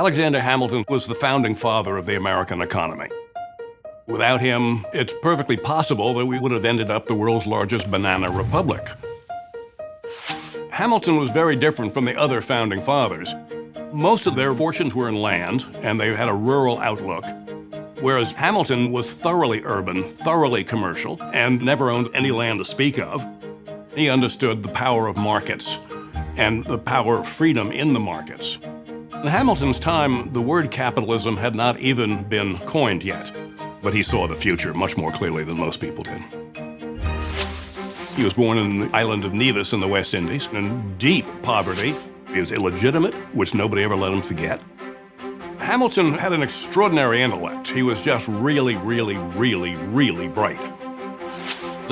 Alexander Hamilton was the founding father of the American economy. Without him, it's perfectly possible that we would have ended up the world's largest banana republic. Hamilton was very different from the other founding fathers. Most of their fortunes were in land, and they had a rural outlook, whereas Hamilton was thoroughly urban, thoroughly commercial, and never owned any land to speak of. He understood the power of markets and the power of freedom in the markets. In Hamilton's time, the word capitalism had not even been coined yet, but he saw the future much more clearly than most people did. He was born in the island of Nevis in the West Indies, in deep poverty. He was illegitimate, which nobody ever let him forget. Hamilton had an extraordinary intellect. He was just really, really, really, really bright.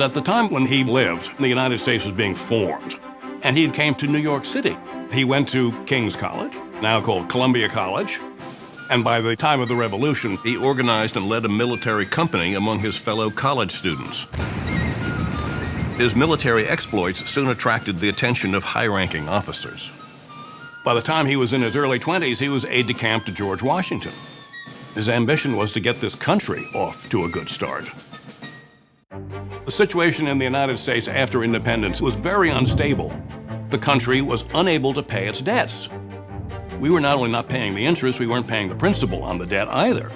At the time when he lived, the United States was being formed, and he came to New York City. He went to King's College, now called Columbia College, and by the time of the Revolution, He organized and led a military company among his fellow college students. His military exploits soon attracted the attention of high-ranking officers. by the time he was in his early 20s, he was aide-de-camp to George Washington. His ambition was to get this country off to a good start. The situation in the United States after independence was very unstable. The country was unable to pay its debts. We were not only not paying the interest, we weren't paying the principal on the debt either.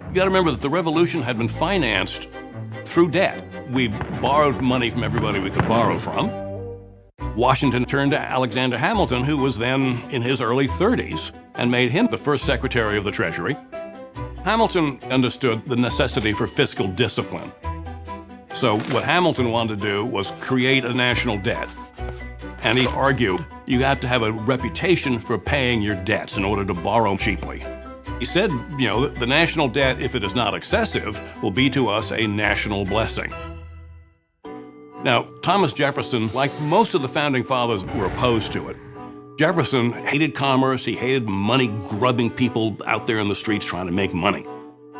You gotta remember that the revolution had been financed through debt. We borrowed money from everybody we could borrow from. Washington turned to Alexander Hamilton, who was then in his early 30s, and made him the first Secretary of the Treasury. Hamilton understood the necessity for fiscal discipline. So what Hamilton wanted to do was create a national debt. And he argued you have to have a reputation for paying your debts in order to borrow cheaply. He said, you know, the national debt, if it is not excessive, will be to us a national blessing. Now, Thomas Jefferson, like most of the founding fathers, were opposed to it. Jefferson hated commerce. He hated money-grubbing people out there in the streets trying to make money.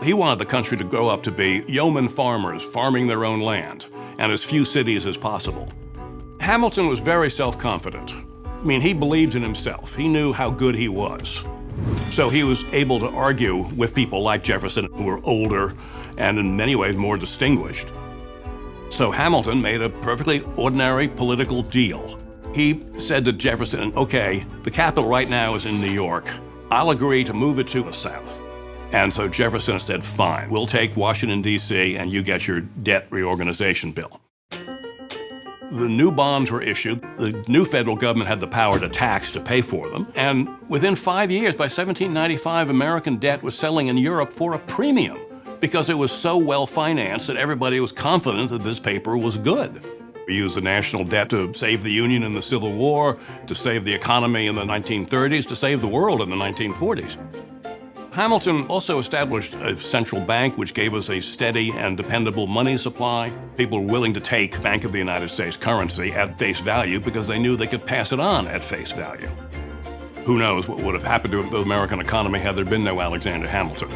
He wanted the country to grow up to be yeoman farmers farming their own land and as few cities as possible. Hamilton was very self-confident. I mean, he believed in himself. He knew how good he was. So he was able to argue with people like Jefferson, who were older and in many ways more distinguished. So Hamilton made a perfectly ordinary political deal. He said to Jefferson, okay, the capital right now is in New York. I'll agree to move it to the South. And so Jefferson said, fine, we'll take Washington, D.C., and you get your debt reorganization bill. The new bonds were issued. The new federal government had the power to tax to pay for them. And within 5 years, by 1795, American debt was selling in Europe for a premium because it was so well financed that everybody was confident that this paper was good. We used the national debt to save the Union in the Civil War, to save the economy in the 1930s, to save the world in the 1940s. Hamilton also established a central bank which gave us a steady and dependable money supply. People were willing to take Bank of the United States currency at face value because they knew they could pass it on at face value. Who knows what would have happened to the American economy had there been no Alexander Hamilton.